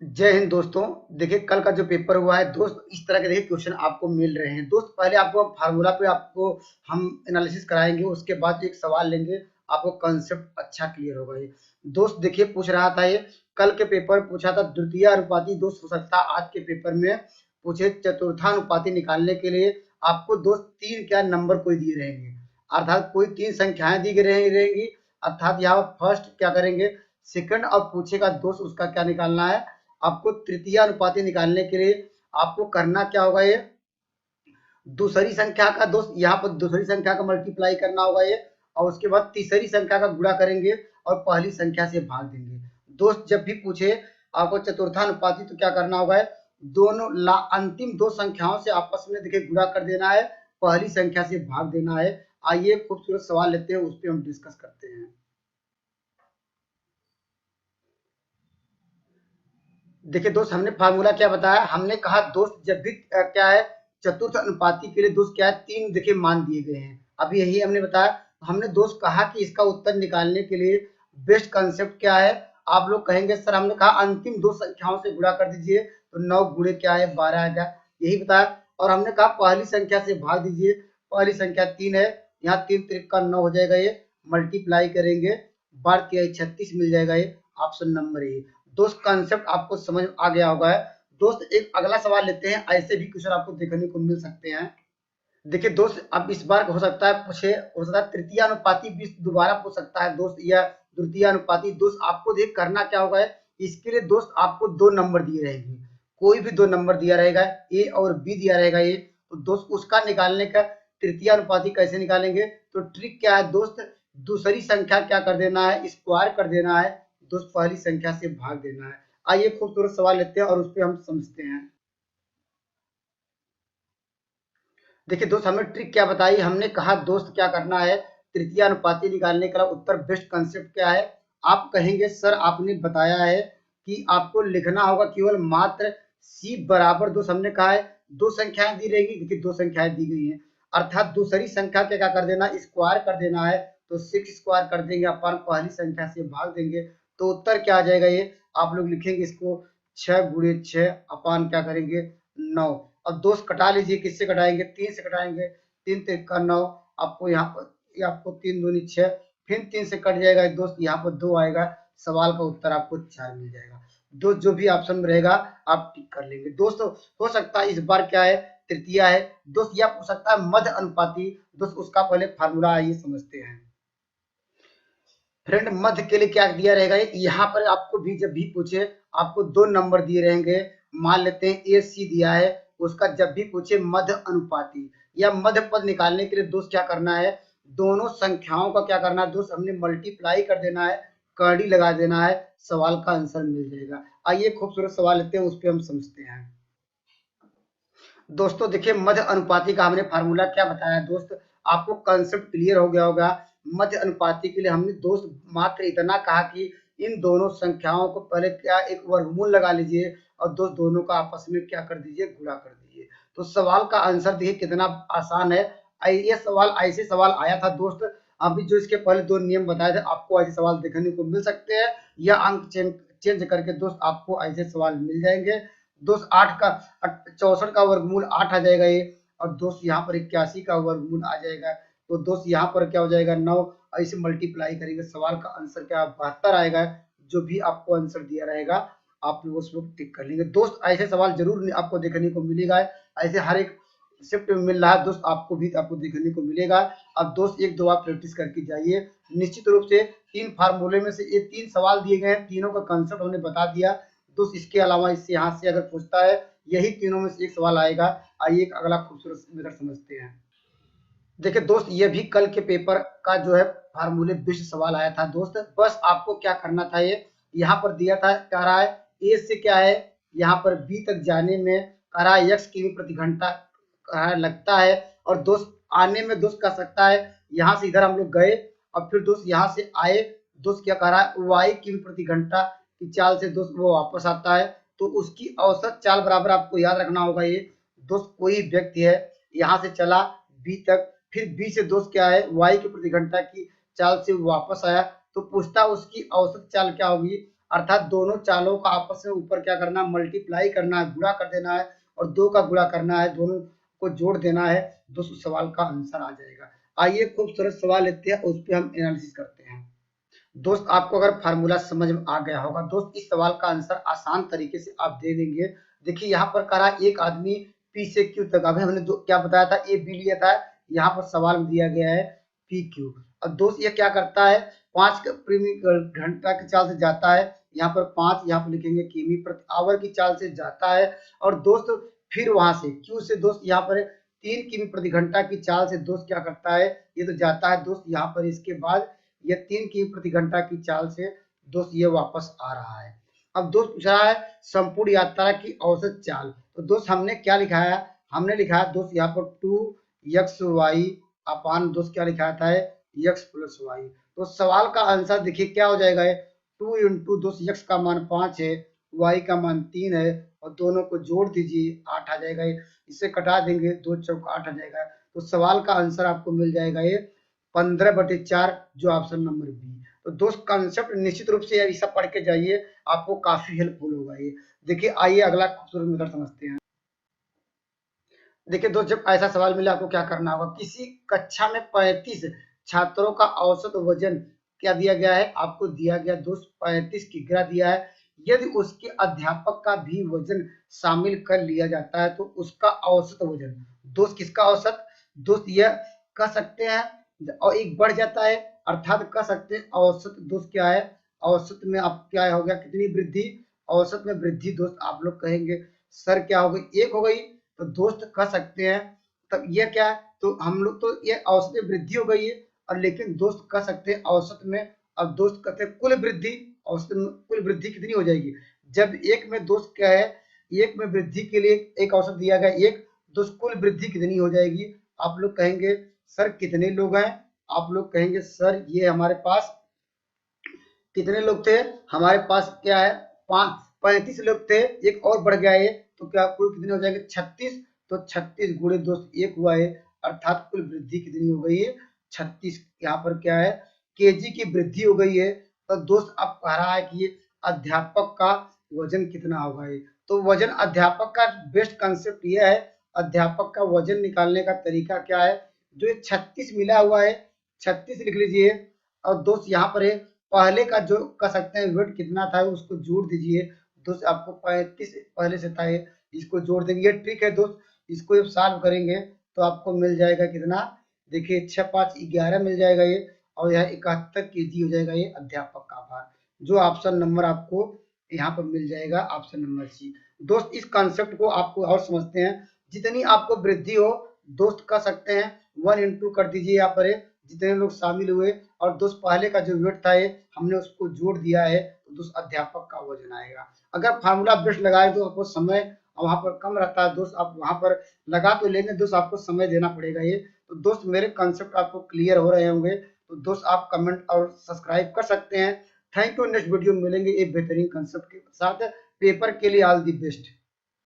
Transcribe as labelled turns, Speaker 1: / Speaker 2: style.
Speaker 1: जय हिंद दोस्तों। देखिए कल का जो पेपर हुआ है दोस्त, इस तरह के देखिए क्वेश्चन आपको मिल रहे हैं दोस्त। पहले आपको फार्मूला पे आपको हम एनालिसिस कराएंगे, उसके बाद एक सवाल लेंगे, आपको कंसेप्ट अच्छा क्लियर होगा। ये दोस्त देखिए पूछ रहा था, ये कल के पेपर पूछा था द्वितीय अनुपाती। दोस्त हो सकता है आज के पेपर में पूछे चतुर्थानुपाती निकालने के लिए आपको दोस्त तीन क्या नंबर कोई दिए रहेंगे, अर्थात कोई तीन संख्याएं दी रहेंगी। अर्थात यहाँ फर्स्ट क्या करेंगे, सेकंड और पूछेगा दोस्त उसका क्या निकालना है। आपको तृतीय अनुपाती निकालने के लिए आपको करना क्या होगा, ये दूसरी संख्या का दोस्त यहाँ पर दूसरी संख्या का मल्टीप्लाई करना होगा ये, और उसके बाद तीसरी संख्या का गुणा करेंगे और पहली संख्या से भाग देंगे। दोस्त जब भी पूछे आपको चतुर्थानुपाती तो क्या करना होगा, दोनों अंतिम दो संख्याओं से आपस में देखिए गुणा कर देना है, पहली संख्या से भाग देना है। आइए खूबसूरत सवाल लेते हैं, उस पर हम डिस्कस करते हैं। देखिए दोस्त हमने फार्मूला क्या बताया, हमने कहा दोस्त जब भी क्या है चतुर्थ अनुपाती के लिए दोस्त क्या है तीन देखिए मान दिए गए हैं, अभी यही हमने बताया। हमने दोस्त कहा कि इसका उत्तर निकालने के लिए बेस्ट कंसेप्ट क्या है। आप लोग कहेंगे सर हमने कहा अंतिम दो संख्याओं से गुणा कर दीजिए, तो 9 गुणे क्या है 12 आ गया, यही बताया। और हमने कहा पहली संख्या से भाग दीजिए, पहली संख्या 3 है, यहाँ 3 तिरका 9 हो जाएगा, ये मल्टीप्लाई करेंगे 12 तिहाई 36 मिल जाएगा, ये ऑप्शन नंबर ए। दोस्त कंसेप्ट आपको समझ आ गया होगा। दोस्त एक अगला सवाल लेते हैं, ऐसे भी क्वेश्चन आपको देखने को मिल सकते हैं। देखिए दोस्त अब इस बार हो सकता है पूछे, हो सकता है तृतीय अनुपाती भी दोबारा पूछ सकता है दोस्त, या द्वितीय अनुपाती। दोस्त आपको देख करना क्या होगा, इसके लिए दोस्त आपको दो नंबर दिए रहेंगे, कोई भी दो नंबर दिया रहेगा, ए और बी दिया रहेगा ये, तो दोस्त उसका निकालने का तृतीय अनुपाती कैसे निकालेंगे, तो ट्रिक क्या है दोस्त, दूसरी संख्या क्या कर देना है, स्क्वायर कर देना है, दोस्त पहली संख्या से भाग देना है। आइए खूबसूरत सवाल लेते हैं और उस पर हम समझते हैं। देखिए दोस्त हमने ट्रिक क्या बताई, हमने कहा दोस्त क्या करना है, तृतीय अनुपाती निकालने का उत्तर बेस्ट कंसेप्ट क्या है। आप कहेंगे सर आपने बताया है कि आपको लिखना होगा केवल मात्र सी बराबर दोस्त, हमने कहा है दो संख्याएं दी रहेगी, देखिए दो संख्याएं दी गई हैं, अर्थात दूसरी संख्या के क्या कर देना, स्क्वायर कर देना है, तो 6 स्क्वायर कर देंगे अपन पहली संख्या से भाग देंगे, तो उत्तर क्या आ जाएगा, ये आप लोग लिखेंगे इसको 6 गुणे 6 अपान क्या करेंगे 9। अब दोस्त कटा लीजिए, किससे कटाएंगे, 3 से कटाएंगे, 3 तिरका 9, आपको यहाँ पर ये आपको 3 दूनी 6, फिर 3 से कट जाएगा दोस्त, यहाँ पर 2 आएगा, सवाल का उत्तर आपको 4 मिल जाएगा। दोस्त जो भी ऑप्शन में रहेगा आप टिक कर लेंगे। दोस्तों हो सकता है इस बार क्या है तृतीय है दोस्त, या हो सकता है मध्य अनुपाती। दोस्त उसका पहले फार्मूला आइए समझते हैं। फ्रेंड मध्य के लिए क्या दिया रहेगा, यहाँ पर आपको भी जब भी पूछे आपको दो नंबर दिए रहेंगे। मान लेते हैं ए सी दिया है, उसका जब भी पूछे मध्य अनुपाती या मध्य पद निकालने के लिए दोस्त क्या करना है, दोनों संख्याओं का क्या करना है दोस्त, हमने मल्टीप्लाई कर देना है, कड़ी लगा देना है, सवाल का आंसर मिल जाएगा। आइए खूबसूरत सवाल लेते हैं, उस पर हम समझते हैं। दोस्तों देखिए मध्य अनुपाती का हमने फार्मूला क्या बताया दोस्त, आपको कंसेप्ट क्लियर हो गया होगा। मध्य अनुपाती के लिए हमने दोस्त मात्र इतना कहा कि इन दोनों संख्याओं को पहले क्या एक वर्गमूल लगा लीजिए और दोस्त दोनों का आपस में क्या कर दीजिए गुणा कर दीजिए, तो सवाल का आंसर देखिए कितना आसान है। ये सवाल ऐसे सवाल आया था दोस्त, अभी जो इसके पहले दो नियम बताए थे आपको ऐसे सवाल देखने को मिल सकते हैं, या अंक चेंज करके दोस्त आपको ऐसे सवाल मिल जाएंगे। दोस्त 8 का 64 का वर्गमूल 8 आ जाएगा ये, और दोस्त यहाँ पर 81 का वर्गमूल आ जाएगा, तो दोस्त यहाँ पर क्या हो जाएगा 9, ऐसे मल्टीप्लाई करेंगे सवाल का आंसर क्या 72 आएगा। जो भी आपको आंसर दिया रहेगा आप लोग उसको टिक कर लेंगे। दोस्त ऐसे सवाल जरूर आपको देखने को मिलेगा, ऐसे हर एक शिफ्ट में मिल रहा है दोस्त, आपको भी आपको देखने को मिलेगा। अब दोस्त एक दो आप प्रैक्टिस करके जाइए निश्चित रूप से। तीन फार्मूले में से ये तीन सवाल दिए गए हैं, तीनों का कंसेप्ट हमने बता दिया दोस्त। इसके अलावा इससे यहाँ से अगर पूछता है यही तीनों में से एक सवाल आएगा। आइए एक अगला खूबसूरत मेथड समझते हैं। देखिए दोस्त ये भी कल के पेपर का जो है फार्मूले बेस्ड सवाल आया था दोस्त, बस आपको क्या करना था, ये यहाँ पर दिया था कह रहा है ए से क्या है यहाँ पर बी तक जाने में कह रहा है एक्स किमी प्रति घंटा लगता है, और दोस्त आने में दोस्त कह सकता है यहाँ से इधर हम लोग गए और फिर दोस्त यहाँ से आए, दोस्त क्या कह रहा है वाई किमी प्रति घंटा की चाल से दोस्त वो वापस आता है, तो उसकी औसत चाल बराबर आपको याद रखना होगा। ये दोस्त कोई व्यक्ति है यहाँ से चला बी तक, फिर बी से दोस्त क्या है वाई के प्रति घंटा की चाल से वापस आया, तो पूछता उसकी औसत चाल क्या होगी, अर्थात दोनों चालों का आपस में ऊपर क्या करना है, मल्टीप्लाई करना है, गुणा कर देना है और 2 का गुणा करना है, दोनों को जोड़ देना है। दोस्तों सवाल का आंसर आ जाएगा। आइए खूबसूरत सवाल लेते हैं, उस पे हम एनालिसिस करते हैं। दोस्त आपको अगर फार्मूला समझ में आ गया होगा, दोस्त इस सवाल का आंसर आसान तरीके से आप दे देंगे। देखिए यहाँ पर करा एक आदमी पी से क्यू तक, अभी हमने क्या बताया था, ए बी लिया था, यहाँ पर सवाल में दिया गया है पी क्यू। अब दोस्त ये क्या करता है, 5 घंटा की चाल से जाता है, यहाँ पर 5 यहाँ पर लिखेंगे किमी प्रति आवर की चाल से जाता है, और दोस्त फिर वहां से क्यू से दोस्त यहाँ पर 3 किमी प्रति घंटा की चाल से दोस्त क्या करता है, ये तो जाता है दोस्त यहाँ पर, इसके बाद ये 3 किमी प्रति घंटा की चाल से दोस्त ये वापस आ रहा है। अब दोस्त पूछ रहा है संपूर्ण यात्रा की औसत चाल, तो दोस्त हमने क्या लिखा है, हमने लिखा है दोस्त यहाँ पर 2xy अपान दोस्त क्या लिखा था है x प्लस वाई। तो सवाल का आंसर देखिए क्या हो जाएगा, 2 इंटू दोस्त x का मान 5 है, y का मान 3 है, और दोनों को जोड़ दीजिए 8 आ जाएगा, इसे कटा देंगे 2 चौक 8 आ जाएगा। तो सवाल का आंसर आपको मिल जाएगा ये 15/4, जो ऑप्शन नंबर बी। तो दोस्त कंसेप्ट निश्चित रूप से ऐसा पढ़ के जाइए, आपको काफी हेल्पफुल होगा ये। देखिए आइए अगला खूबसूरत मेथड समझते हैं। देखिए दोस्त जब ऐसा सवाल मिले आपको क्या करना होगा, किसी कक्षा में 35 छात्रों का औसत वजन क्या दिया गया है, आपको दिया गया दोस्त 35 किग्रा दिया है। यदि उसके अध्यापक का भी वजन शामिल कर लिया जाता है तो उसका औसत वजन, दोस्त किसका औसत, दोस्त यह कह सकते हैं और एक बढ़ जाता है, अर्थात कह सकते हैं औसत दोस्त क्या है, औसत में आप क्या हो गया, कितनी वृद्धि, औसत में वृद्धि दोस्त आप लोग कहेंगे सर क्या हो गई, 1 हो गई। तो दोस्त कह सकते हैं तब ये क्या है, तो हम लोग तो ये औसत में वृद्धि हो गई है, और लेकिन दोस्त कह सकते हैं औसत में, अब दोस्त कहते हैं कुल वृद्धि, औसत में कुल वृद्धि कितनी हो जाएगी, जब एक में दोस्त क्या है, एक में वृद्धि के लिए एक औसत दिया गया एक, दोस्त कुल वृद्धि कितनी हो जाएगी, आप लोग कहेंगे सर कितने लोग हैं, आप लोग कहेंगे सर ये हमारे पास कितने लोग थे, हमारे पास क्या है 35 लोग थे, एक और बढ़ गया है, तो क्या कुल कितने हो जाएंगे 36, तो 36 गुणे दोस्त 1 हुआ है, अर्थात कुल वृद्धि कितनी हो गई है 36। यहाँ पर क्या है केजी की वृद्धि हो गई है। तो दोस्त अब कह रहा है कि ये अध्यापक का वजन कितना होगा, ये तो वजन अध्यापक का बेस्ट कंसेप्ट यह है, अध्यापक का वजन निकालने का तरीका क्या है, जो ये 36 मिला हुआ है 36 लिख लीजिए, और दोस्त यहाँ पर है पहले का जो कह सकते हैं वेट कितना था उसको जोड़ दीजिए, दोस्त आपको 35 पहले से था, इसको जोड़ देंगे, ये ट्रिक है दोस्त, इसको जब सॉल्व करेंगे तो आपको मिल जाएगा कितना, देखिए 6 5 11 मिल जाएगा ये, और यह 71 केजी हो जाएगा ये अध्यापक का भार, जो ऑप्शन नंबर आपको यहाँ पर मिल जाएगा, ऑप्शन नंबर सी। दोस्त इस कॉन्सेप्ट को आपको और समझते हैं, जितनी आपको वृद्धि हो दोस्त कह सकते हैं 1 इंटू कर दीजिए यहाँ पर जितने लोग शामिल हुए, और दोस्त पहले का जो वेट था ये हमने उसको जोड़ दिया है, तो दोस्त अध्यापक का वजन आएगा। अगर फार्मूला बेस्ट लगाए तो आपको समय वहां पर कम रहता है दोस्त, आप वहां पर लगा तो लेंगे दोस्त, आपको समय देना पड़ेगा ये। तो दोस्त मेरे कंसेप्ट आपको क्लियर हो रहे होंगे, तो दोस्त आप कमेंट और सब्सक्राइब कर सकते हैं। थैंक यू, नेक्स्ट वीडियो में मिलेंगे एक बेहतरीन कंसेप्ट के साथ, पेपर के लिए ऑल दी बेस्ट।